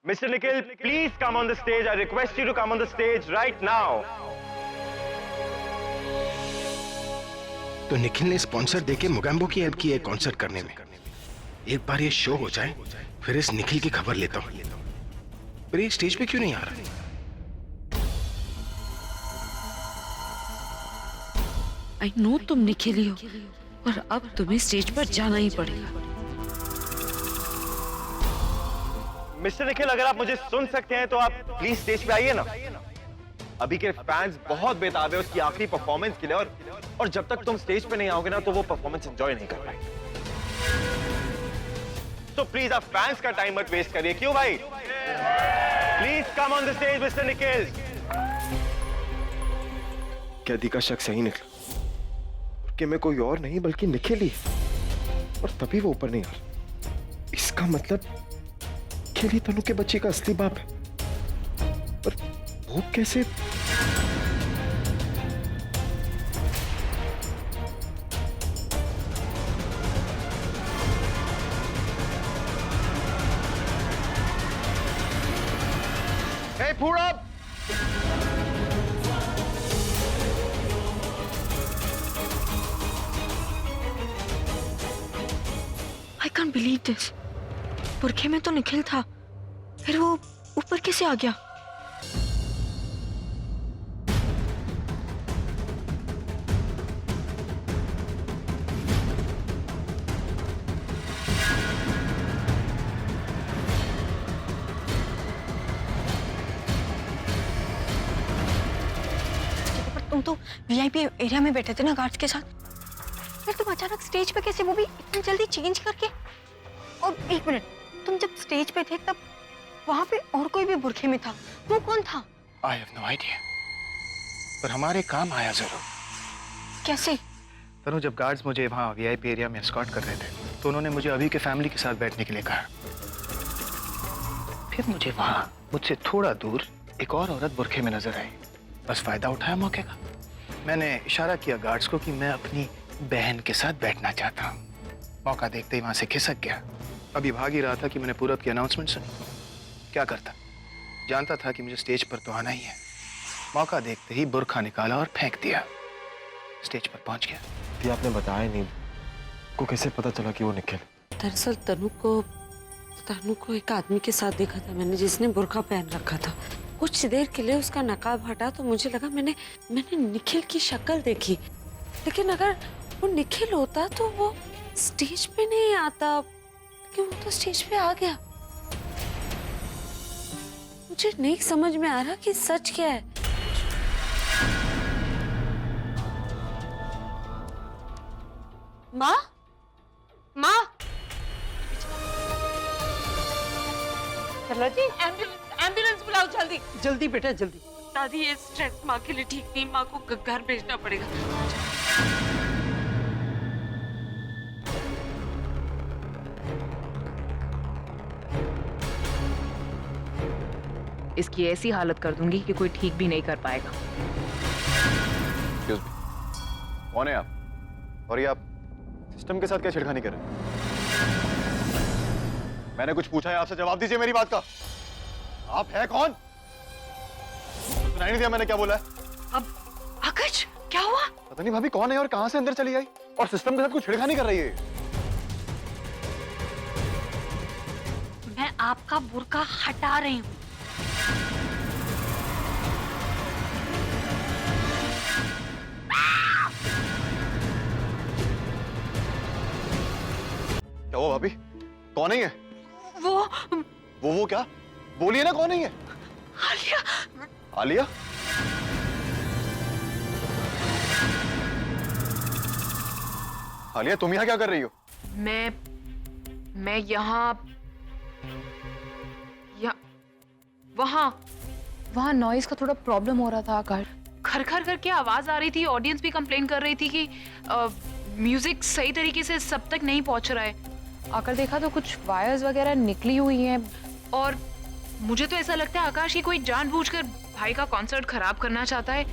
Mr. Nikhil, please come on the stage. I request you to come on the stage right now. तो निखिल ने sponsor देके मोगैम्बो की help की है concert करने में। एक बार ये शो हो जाए फिर इस निखिल की खबर लेता हूँ। पर ये स्टेज पे क्यों नहीं आ रहा? आई नो तुम निखिल ही हो और अब तुम्हें स्टेज पर जाना ही पड़ेगा। मिस्टर निखिल, अगर आप मुझे सुन सकते हैं तो आप प्लीज स्टेज पे आइए ना। अभी के फैंस बहुत बेताब है उसकी आखिरी परफॉर्मेंस के लिए और जब तक तुम स्टेज पे नहीं आओगे ना तो वो परफॉर्मेंस एंजॉय नहीं कर पाएंगे। तो प्लीज आप फैंस का टाइम मत वेस्ट करिए। क्यों भाई? Please come on the stage mister Nikhil. कैदी का शक सही निकला कि मैं कोई और नहीं बल्कि निखिल ही, और तभी वो ऊपर नहीं आ रहा। इसका मतलब निखिल ही तनु के बच्चे का असली बाप है। पर वो कैसे? Hey, Purab! I can't believe this. बुरखे में तो निखिल था, फिर वो ऊपर कैसे आ गया? तुम तो वीआईपी एरिया में बैठे थे ना गार्ड्स के साथ, फिर तुम अचानक स्टेज पे कैसे, वो भी इतनी जल्दी चेंज करके? और एक मिनट, तुम जब स्टेज पे थे तब वहां पे और कोई भी बुरखे में था, वो कौन था? I have no idea. पर हमारे काम आया जरूर। कैसे? तनु, जब गार्ड्स मुझे वहाँ वीआईपी एरिया में एस्कॉर्ट कर रहे थे तो उन्होंने मुझे अभी के फैमिली के साथ बैठने के लिए कहा। फिर मुझे वहाँ मुझसे थोड़ा दूर एक और औरत बुरखे में नजर आई। बस फायदा उठाया मौके का। मैंने इशारा किया गार्ड्स को कि मैं अपनी बहन के साथ बैठना चाहता हूँ। मौका देखते ही वहां से खिसक गया। अभी भाग ही रहा था कि मैंने पूरब की अनाउंसमेंट सुनी। क्या करता, जानता था कि मुझे स्टेज पर तो आना ही है। मौका देखते ही बुरखा निकाला और फेंक दिया। स्टेज पर पहुंच गया। ये आपने बताया नहीं, को कैसे पता चला कि वो निखिल? दरअसल तनु को एक आदमी के साथ देखा था मैंने, जिसने बुर्का पहन रखा था। कुछ देर के लिए उसका नकाब हटा तो मुझे लगा मैंने निखिल की शक्ल देखी, लेकिन अगर वो निखिल होता तो वो स्टेज पे नहीं आता, लेकिन वो तो स्टेज पे आ गया। मुझे नहीं समझ में आ रहा कि सच क्या है। माँ, माँ, चलो जी, एम्बुलेंस बुलाओ जल्दी। जल्दी बेटा जल्दी। दादी, ये स्ट्रेस माँ के लिए ठीक नहीं, माँ को घर भेजना पड़ेगा। इसकी ऐसी हालत कर दूंगी कि कोई ठीक भी नहीं कर पाएगा। कौन है आप? और ये आप सिस्टम के साथ क्या छेड़खानी कर रहे हैं? मैंने कुछ पूछा है आपसे, जवाब दीजिए मेरी बात का। आप है कौन? सुनाई नहीं दिया मैंने क्या बोला है? अब आकाश क्या हुआ? पता नहीं भाभी कौन है और कहां से अंदर चली आई और सिस्टम के साथ कुछ छेड़खानी कर रही है। मैं आपका बुर्का हटा रही हूँ। क्या हुआ भाभी? कौन है ये? वो क्या? बोलिए ना, कौन है ये? आलिया। आलिया? आलिया, तुम यहाँ क्या कर रही हो? मैं यहाँ वहाँ नॉइज का थोड़ा प्रॉब्लम हो रहा था आकाश। खर खर करके आवाज आ रही थी। ऑडियंस भी कंप्लेन कर रही थी कि म्यूजिक सही तरीके से सब तक नहीं पहुंच रहा है। आकर देखा तो कुछ वायर्स वगैरह निकली हुई हैं, और मुझे तो ऐसा लगता है आकाश की कोई जानबूझकर भाई का कॉन्सर्ट खराब करना चाहता है।